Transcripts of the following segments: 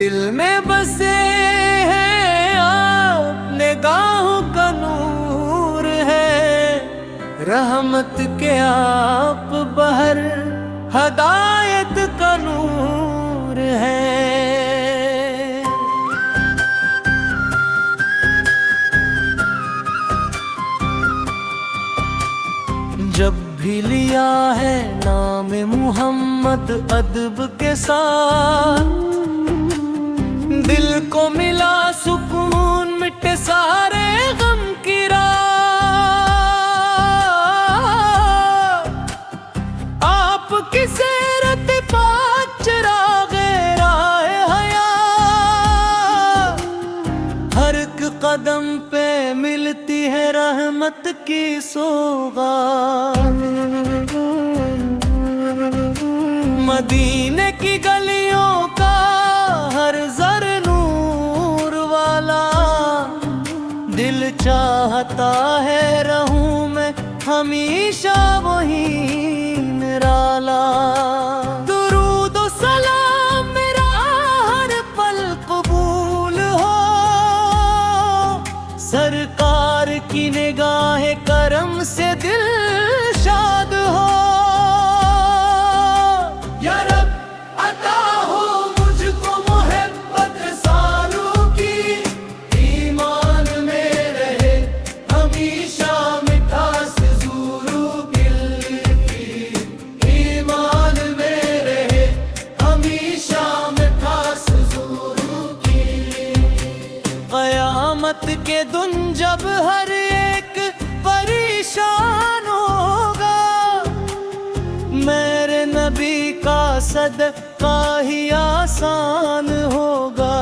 दिल में बसे हैं आप, निगाहों का नूर है, रहमत के आप बहर, हदायत का नूर है। जब भी लिया है नाम मुहम्मद अदब के साथ, दिल को मिला सुकून, मिटे सारे गम की रात। आपकी सीरत पाक चिरागे राहे हयात, हर एक कदम पे मिलती है रहमत की सौगात। मदीने की गलियों का हर जर नूर वाला, दिल चाहता है रहूं मैं हमेशा वही निराला। दुरूद और सलाम मेरा हर पल कबूल हो, सरकार की निगाहे करम से दिल शाद हो। क़यामत के दिन जब हर एक परेशान होगा, मेरे नबी का सदका ही आसान होगा।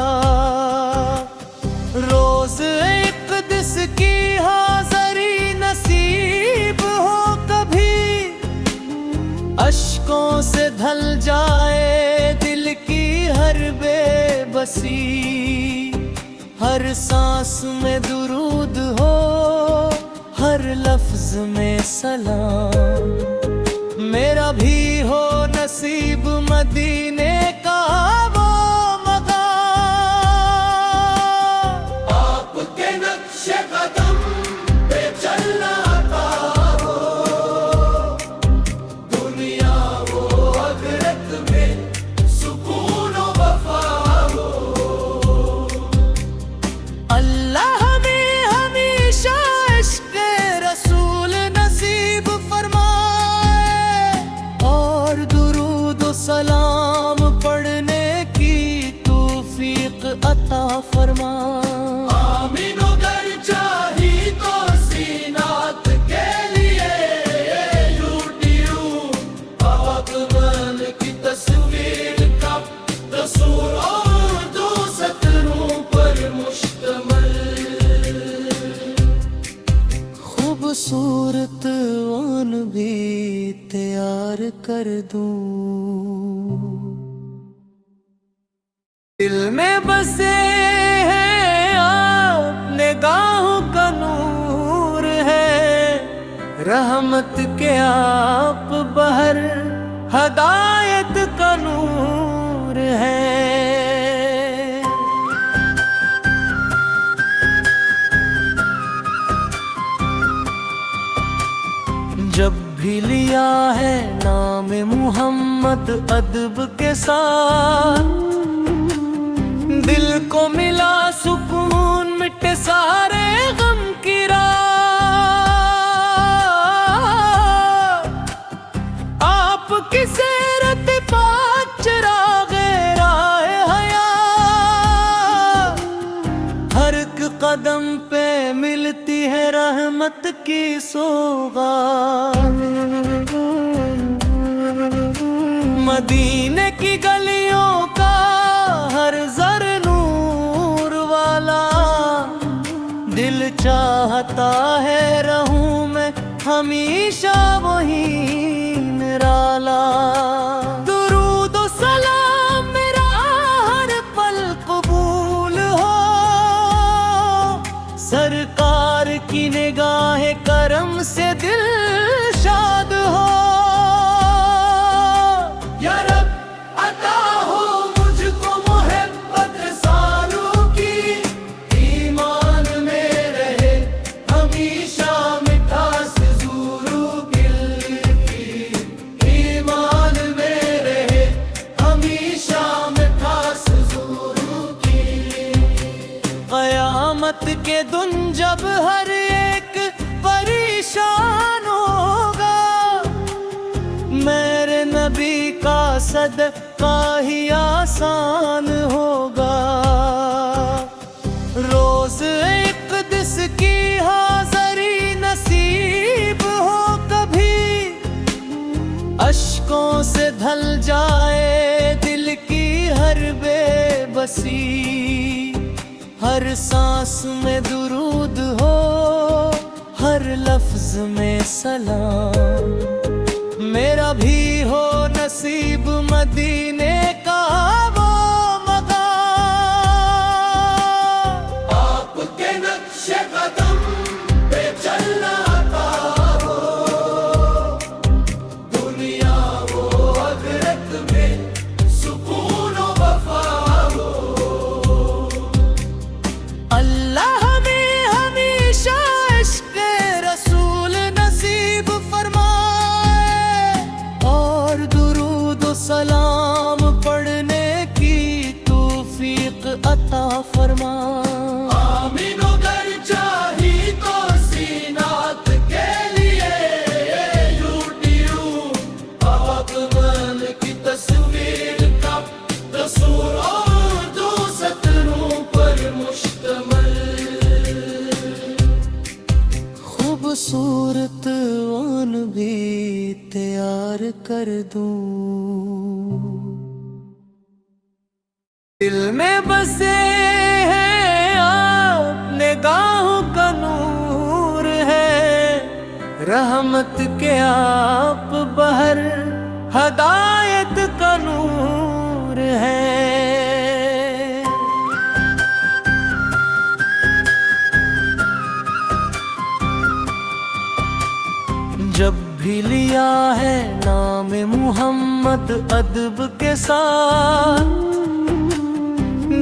रोज एक दिस की हाज़री नसीब हो, कभी अश्कों से ढल जाए दिल की हर बेबसी। हर सांस में दुरूद हो, हर लफ्ज में सलाम, मेरा भी हो नसीब मदीने का वो मकाम। आपके नक्शे कदम पे चलना आता हो, दुनिया वो आखिरत में सुकून और वफा हो। अल्लाह हमें हमेशा इश्क़े रसूल नसीब फरमाए, और दुरूद और सलाम पढ़ने की तौफीक अता फरमाए। आमीन अगर चाही तो सीनात के लिए यूट्यूब पाक मन की तस्वीर का रसूल और दो सतरों पर मुश्तमिल खूबसूरत वन भी तैयार कर दूं। दिल में बसे हैं आप, निगाहों का नूर है, रहमत के आप बहर, हदायत का नूर है। जब भी लिया है नाम मुहम्मद अदब के साथ, दिल को मिला सुकून, मिटे सारे गम की रात। आपकी सीरत पाक चिरागे राहे हयात, हर एक कदम पे मिलती है रहमत की सौगात। मदीने की गलियों का हर जर नूर वाला, दिल चाहता है रहूं मैं हमेशा वही निराला। दुरूद और सलाम मेरा हर पल कबूल हो, सरकार की निगाहे करम से दिल शाद हो। या रब अता हो मुझको मोहब्बत कयामत के दिन जब हर एक परेशान होगा, मेरे नबी का सदका ही आसान होगा। रोज एक दिस की हाज़री नसीब हो कभी, अश्कों से ढल जाए दिल की हर बेबसी। हर सांस में दुरूद हो, हर लफ्ज में सलाम, मेरा भी हो नसीब मदीने का वो मकाम। आपके नक्शे कदम पे चलना आता हो, दुनिया वो आखिरत में सुकून व वफा हो। अल्लाह में हमेशा इश्क़े रसूल नसीब फरमाए, और दुरूद व सलाम पढ़ने की तौफीक अता फरमाए। आमीन अगर चाही तो सीनात के लिए यूट्यूब आगमन की तस्वीर का तस्वीर और दो सतरों पर मुश्तमिल खूबसूरत वन भी तैयार कर दूं। दिल में बसे हैं आप, निगाहों का नूर है, रहमत के आप बहर हदायत का नूर है। जब भी लिया है नाम मुहम्मद अदब के साथ,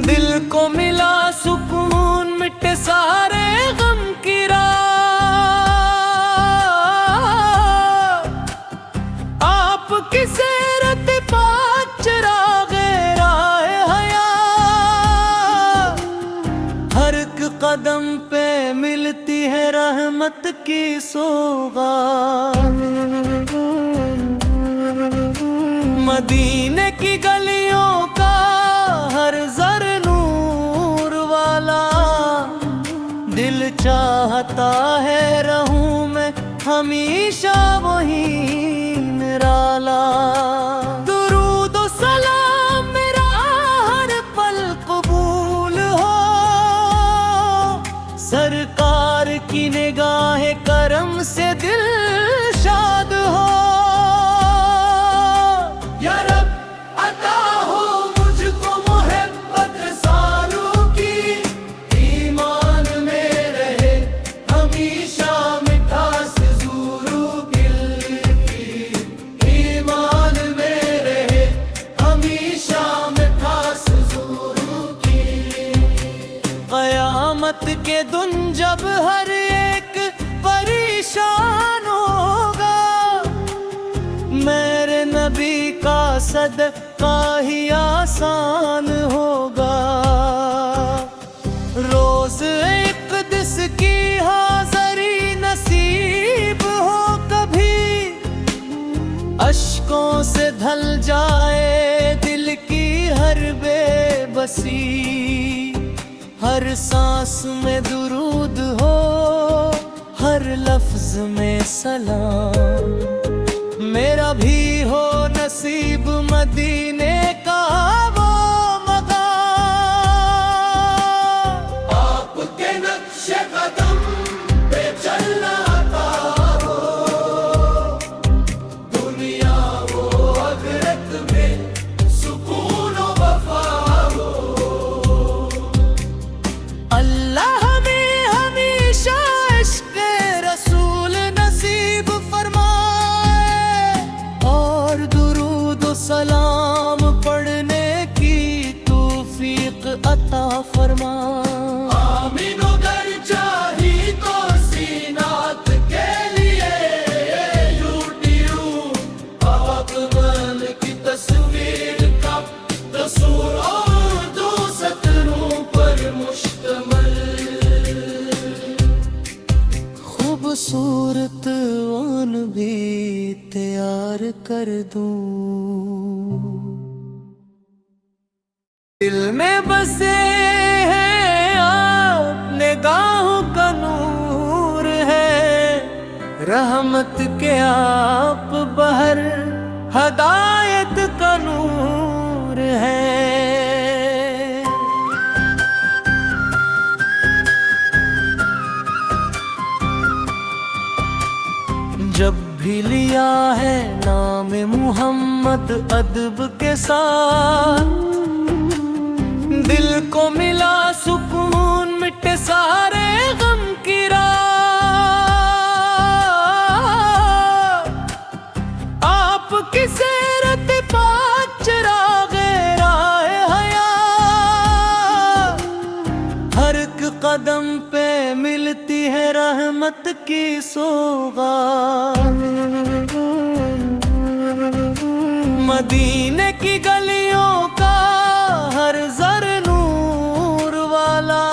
दिल को मिला सुकून, मिटे सारे गम की रात। आप की सीरत पाक चिरागे राह हयात, हर एक कदम पे मिलती है रहमत की सौगात। मदीने की गलियों का हर जर नूर वाला, दिल चाहता है रहूं मैं हमेशा वहीं निराला। दुरूद व सलाम मेरा हर पल कबूल हो, सरकार की निगाह करम से दिल शाद हो। या रब अता हो मुझको मोहब्बत सालों की, ईमान में रहे हमेशा मिठास ज़ुरू दिल की। ईमान में रहे हमेशा मिठास ज़ुरू की। कयामत के दिन जब हर एक परेशान होगा, मेरे नबी का सदका ही आसान होगा। रोज एक दिस की हाज़री नसीब हो कभी, अश्कों से ढल जाए दिल की हर बेबसी। हर सांस में दुरूद हो, हर लफ्ज में सलाम, मेरा भी हो नसीब मदीने का वो मकाम। आपके नक्शे कदम पे चलना आता हो, दुनिया वो आखिरत में सुकून व वफा हो। अल्लाह में हमेशा इश्क़े रसूल नसीब फरमाए, और दुरूद व सलाम पढ़ने की तौफीक अता फरमाए। आमीन अगर चाही तो सीनात के लिए यूट्यूब आगमन की तस्वीर का तस्वीर और दो सतरों पर मुश्तमिल कर दूं। दिल में बसे हैं आप, निगाहों का नूर है, रहमत के आप बहर, हदायत का नूर है। जब भी लिया है नाम मुहम्मद अदब के साथ, दिल को मिला सुकून, मिटे सारे गम की रात। आपकी सीरत पाक चिरागे राहे हयात, हर एक कदम पे मिलती है रहमत की सौगात। मदीने की गलियों का हर जर नूर वाला,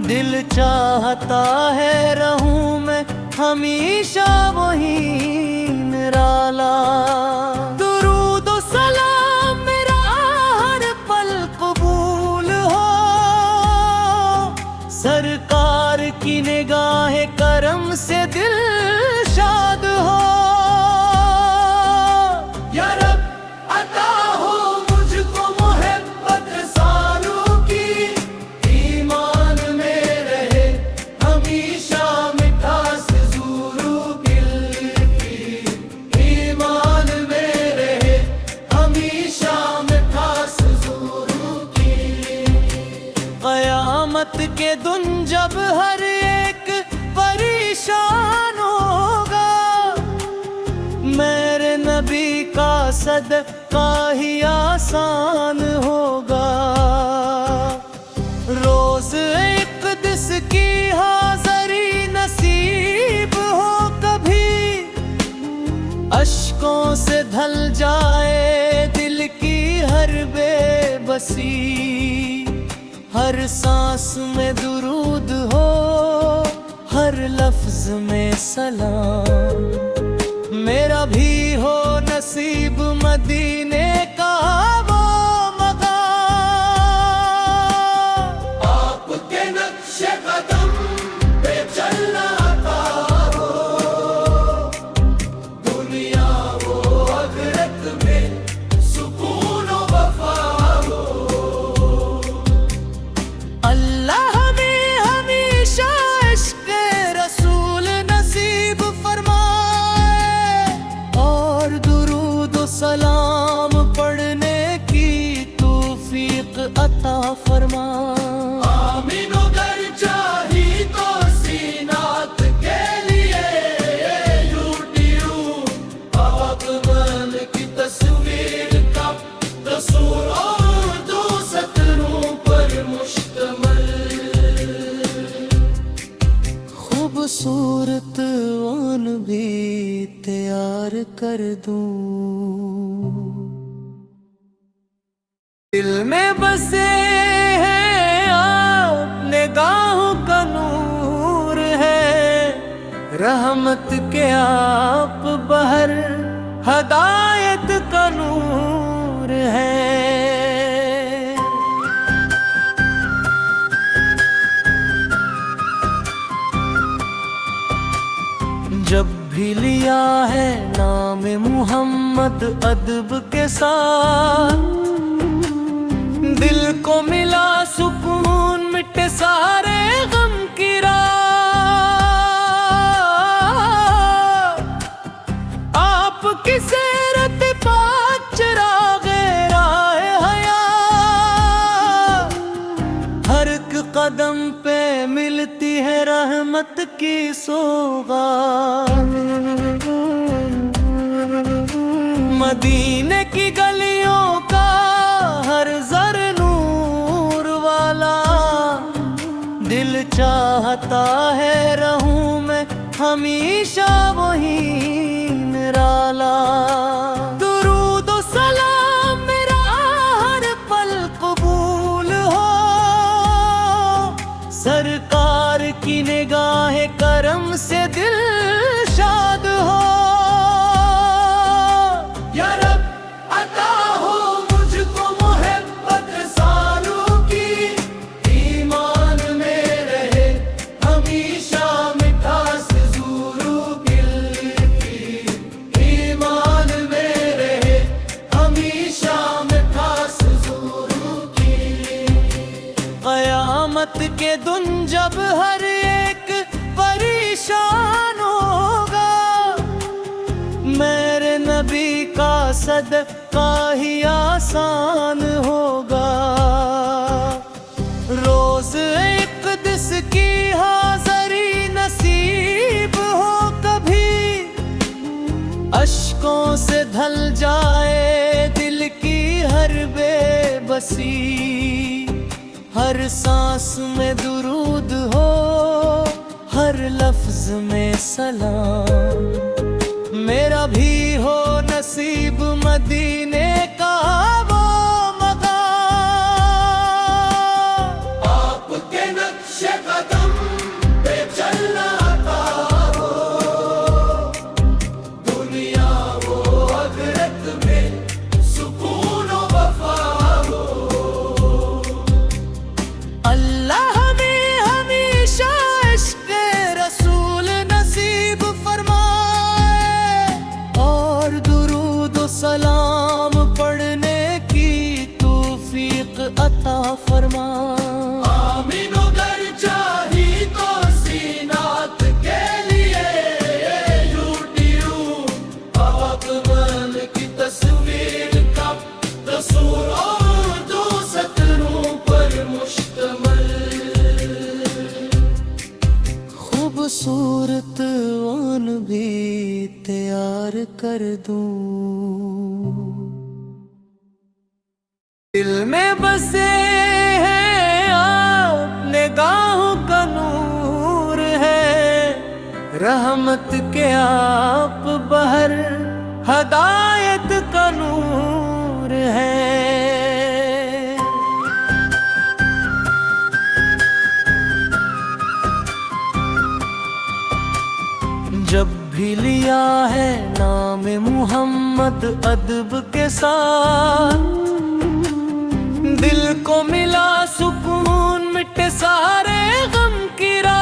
दिल चाहता है रहूं मैं हमेशा वहीं निराला। दुरूद और सलाम मेरा हर पल कबूल हो, सरकार की निगाहे करम से दिल शाद हो। क़यामत के दिन जब हर एक परेशान होगा, मेरे नबी का सदका ही आसान होगा। रोज एक दिस की हाज़री नसीब हो कभी, अश्कों से ढल जाए दिल की हर बेबसी। हर सांस में दुरूद हो, हर लफ्ज में सलाम, मेरा भी हो नसीब मदीने का वो मकाम। आपके नक्शे कदम पे चलना आता हो, दुनिया वो आखिरत में सुकून और वफा हो। अल्लाह हमें हमेशा इश्क़ रसूल नसीब फरमाए, और दुरूद और सलाम पढ़ने की तौफीक अता फरमाए। आमीन अगर चाही तो सीनात के लिए यूट्यूब पाक मन की तस्वीर का रसूल और दो सतरों पर मुश्तमिल खूबसूरत वन भी तैयार कर दूं। दिल में बसे हैं आप, निगाहों का नूर है, रहमत के आप बहर, हदायत का नूर है। जब भी लिया है नाम मुहम्मद अदब के साथ, दिल को मिला सुकून, मिटे सारे गम की रात। आपकी सीरत पाक चिरागे राहे हयात, हर एक कदम पे मिलती है रहमत की सौगात। मदीने की गलियों का हर जर नूर वाला, दिल चाहता है रहूं मैं हमेशा वहीं निराला। दुरूद और सलाम मेरा हर पल कबूल हो, सरकार की निगाहे करम से दिल शाद हो। कयामत के दिन जब हर एक परेशान होगा, मेरे नबी का सदका ही आसान होगा। रोज एक दिस की हाज़री नसीब हो कभी, अश्कों से ढल जाए दिल की हर बेबसी। हर सांस में दुरूद हो, हर लफ्ज में सलाम, मेरा भी हो नसीब मदीने का वो मकाम। आपके नक्शे कदम पे चलना आता हो, दुनिया वो आखिरत में सुकून व वफा हो। अल्लाह हमें हमेशा इश्क़े रसूल नसीब फरमाए, और दुरूद सलाम पढ़ने की तौफीक अता फरमाए। आमीन अगर चाही तो सीनात के लिए यूट्यूब पाकमल की तस्वीर का रसूल और दो सतरों पर मुश्तमल खूबसूरत वन भी तैयार कर दूं। दिल में बसे हैं आप, निगाहों का नूर है, रहमत के आप बहर हदायत का नूर है। जब भी लिया है नाम मुहम्मद अदब के साथ, दिल को मिला सुकून, मिटे सारे गम की रात।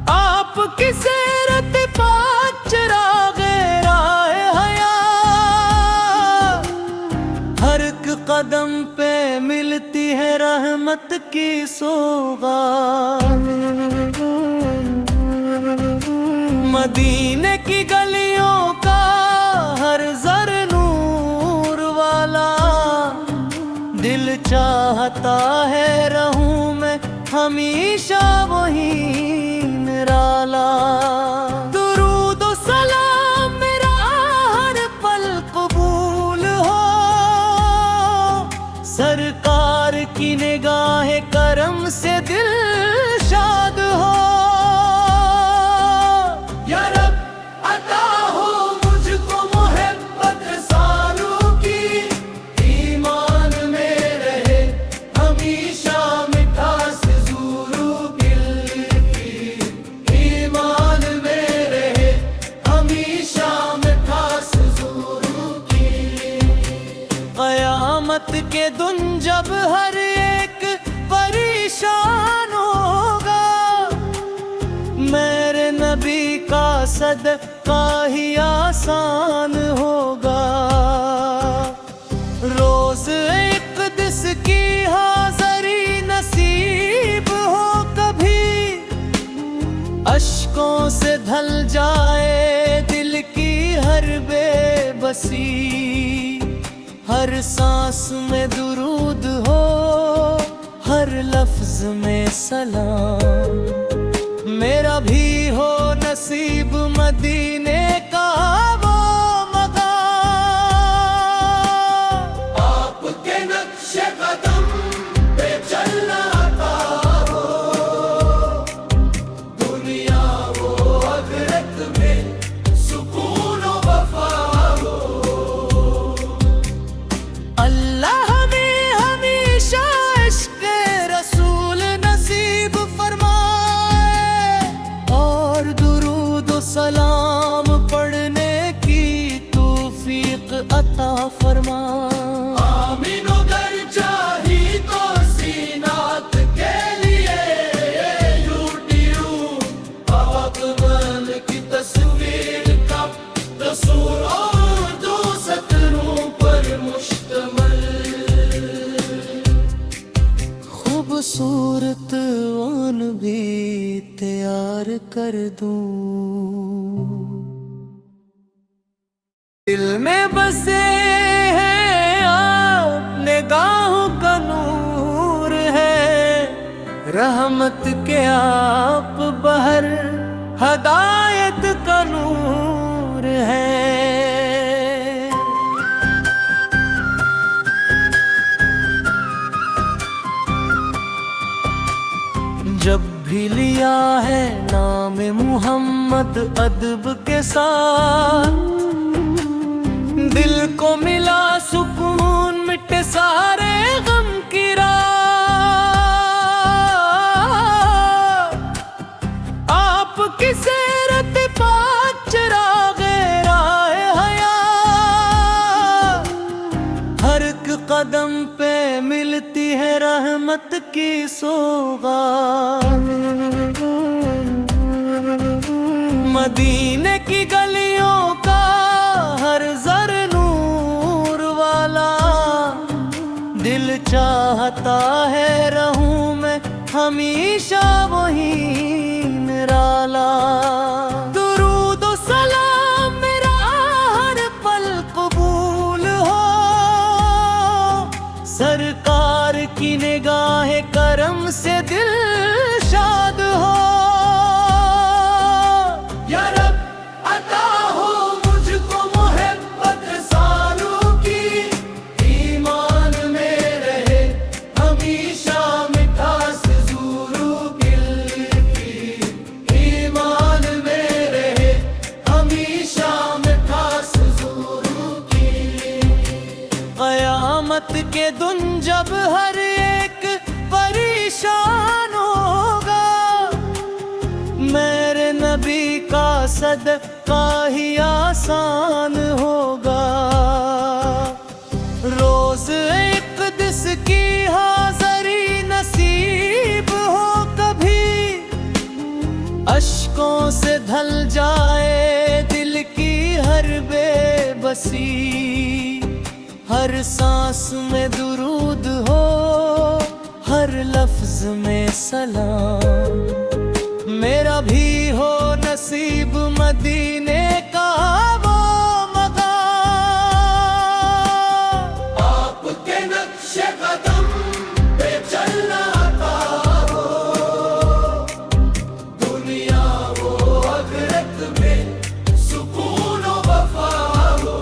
आपकी सीरत पाक चिरागे राहे हयात, हर एक कदम पे मिलती है रहमत की सौगात। मदीने की गलियों का हर जर नूर वाला, दिल चाहता है रहूं मैं हमेशा वहीं निराला। दुरूद व सलाम मेरा हर पल कबूल हो, सरकार की निगाहे करम से दिल शाद हो। या रब अता हो मुझको मोहब्बत सालों की, ईमान में रहे हमेशा मिठास ज़ुरू दिल की। ईमान में रहे हमेशा मिठास ज़ुरू की। कयामत के दिन जब हर एक परेशान होगा, मेरे नबी का सदका ही आसान होगा। रोज एक दिस की हाज़री नसीब हो कभी, अश्कों से ढल जाए दिल की हर बेबसी। हर सांस में दुरूद हो, हर लफ्ज में सलाम, मेरा भी हो नसीब मदीने का वो मकाम। आपके नक्शे कदम पे चलना आता हो, दुनिया वो आखिरत में सुकून व वफा हो। अल्लाह हमें हमेशा इश्क़े रसूल नसीब फरमाए, और दुरूद सलाम पढ़ने की तौफीक अता फरमाए। आमीन अगर चाही तो सीनात के लिए यूट्यूब पाकमल की तस्वीर का रसूल और दो सतरों पर मुश्तमल कर दूं। दिल में बसे हैं आप, निगाहों का नूर है, रहमत के आप बहर, हदायत का नूर है। जब भी लिया है नाम मुहम्मद अदब के साथ, दिल को मिला सुकून, मिटे सारे गम की रात। आप की सीरत पाक चिरागे राहे हयात, हर एक कदम पे मिलती है रहमत की सौगात। मदीने की गलियों का हर जर नूर वाला, दिल चाहता है रहूं मैं हमेशा वहीं निराला। दुरूद और सलाम मेरा हर पल कबूल हो, सरकार की निगाहे करम से दिल शाद हो। या रब अता हो मुझको मोहब्बत सालों की, ईमान में रहे हमेशा मिठास ज़ुरू दिल की, ईमान में रहे हमेशा मिठास ज़ुरू की। क़यामत के दिन जब हर एक परेशान होगा, मेरे नबी का सदका ही आसान होगा। रोज एक दिस की हाज़री नसीब हो कभी, अश्कों से ढल जाए दिल की हर बेबसी। हर सांस में दुरूद हो, हर लफ्ज में सलाम, मेरा भी हो नसीब मदीने का वो मकाम। आपके नक्शे कदम पे चलना आता हो, दुनिया वो आखिरत में सुकून और वफा हो।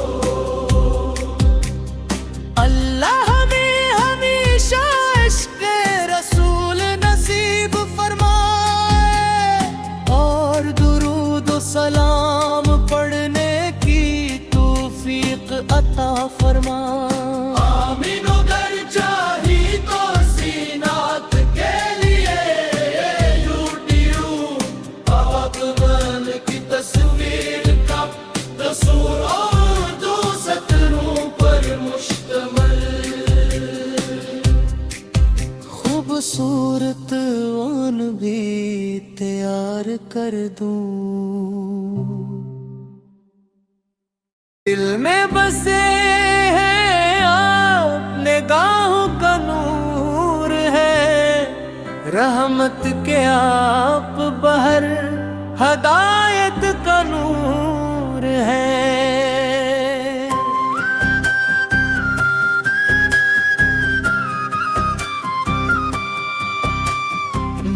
अल्लाह हमें हमेशा इश्क़ रसूल नसीब फरमाए, और दुरूद और सलाम पढ़ने की तौफीक अता फरमाए। आमीन अगर चाही तो सीनात के लिए यूट्यूब पाकमन की तस्वीर का रसूल और दो सतरों पर मुश्तमल, खूबसूरत वन भी तैयार कर दूं। दिल में बसे हैं आप, निगाहों का नूर है, रहमत के आप बहर, हदायत का नूर है।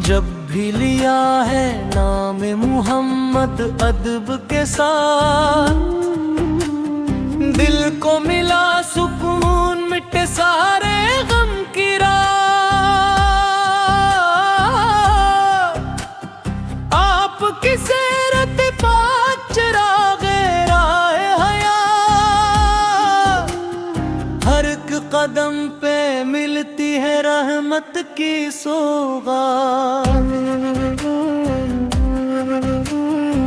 जब भी लिया है नाम मुहम्मद अदब के साथ, दिल को मिला सुकून, मिटे सारे गम की रात। आप की सीरत पाक चिरागे राहे हयात, हर एक कदम पे मिलती है रहमत की सौगात।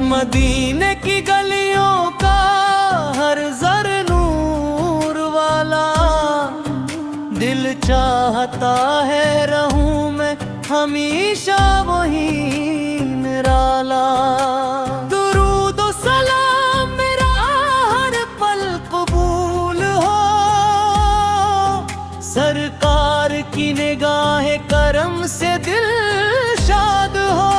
मदीने की गलियों का हर जर नूर वाला, दिल चाहता है रहूं मैं हमेशा वहीं निराला। दुरूद और सलाम मेरा हर पल कबूल हो, सरकार की निगाहे करम से दिल शाद हो।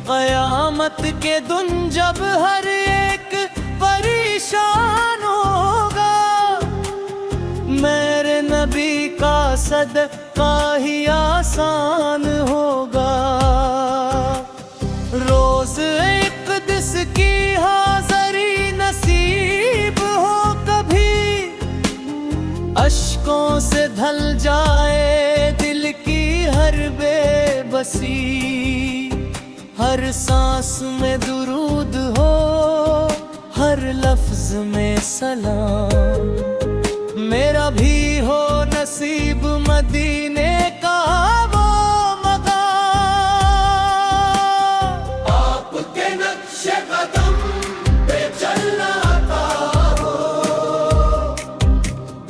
क़यामत के दिन जब हर एक परेशान होगा, मेरे नबी का सदका ही आसान होगा। रोज़ इक़दिस की हाज़री नसीब हो कभी, अश्कों से ढल जाए दिल की हर बेबसी। हर सांस में दुरूद हो, हर लफ्ज में सलाम, मेरा भी हो नसीब मदीने का वो मकाम। आपके नक्शे कदम पे चलना आता हो,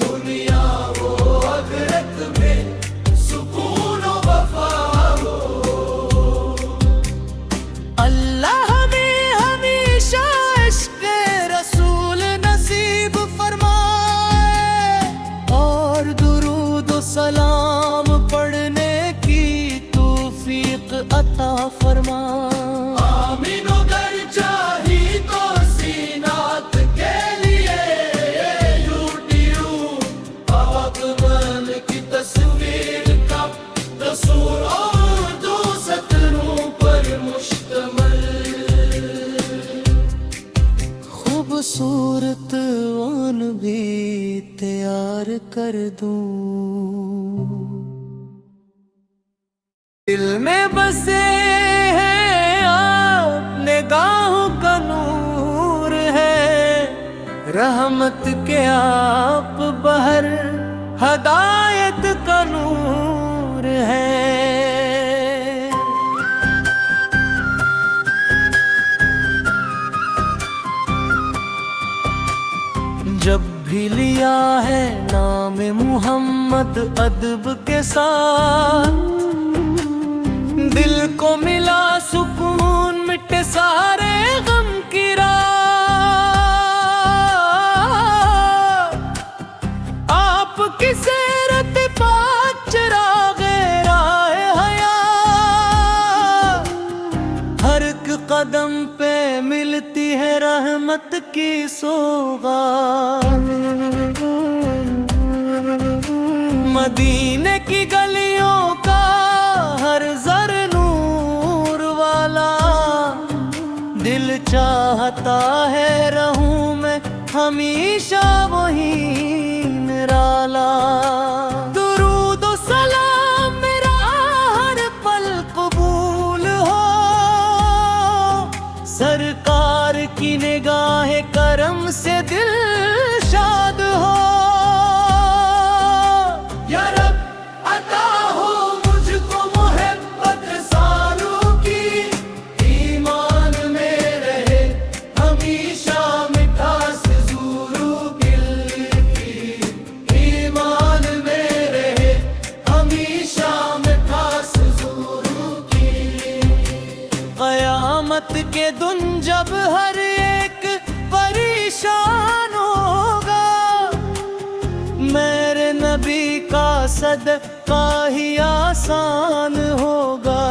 दुनिया वो आखिरत में सुकून व वफा हो। अल्लाह हमें हमेशा इश्क़ रसूल नसीब फरमाए, और दुरूद व सलाम पढ़ने की तौफ़ीक़ अता फरमाए। आमीन अगर चाही तो सीनात के लिए यूट्यूब पाकमल की तस्वीर का रसूल और दो सतरों पर मुश्तमल, खूबसूरत वन भी तैयार कर दूं। दिल में बसे हैं आप, निगाहों का नूर है, रहमत के आप बहर हदायत का नूर है। जब भी लिया है नाम मुहम्मद अदब के साथ, दिल को मिला सुकून, मिटे सारे गम की रात। आपकी सीरत पाक चिरागे राहे हयात, हर एक कदम पे मिलती है रहमत की सौगात। मदीने की गलियों का हर जर नूर वाला, दिल चाहता है रहूं मैं हमेशा वहीं निराला। दुरूद व सलाम मेरा हर पल कबूल हो, सरकार की निगाहे करम से दिल शाद हो। या रब अता हो मुझको मोहब्बत सालों की, ईमान में रहे हमेशा मिठास ज़ुरू दिल की। ईमान में रहे हमेशा मिठास ज़ुरू की। क़यामत के दिन जब हर एक परेशान होगा, मेरे नबी का सदका ही आसान होगा।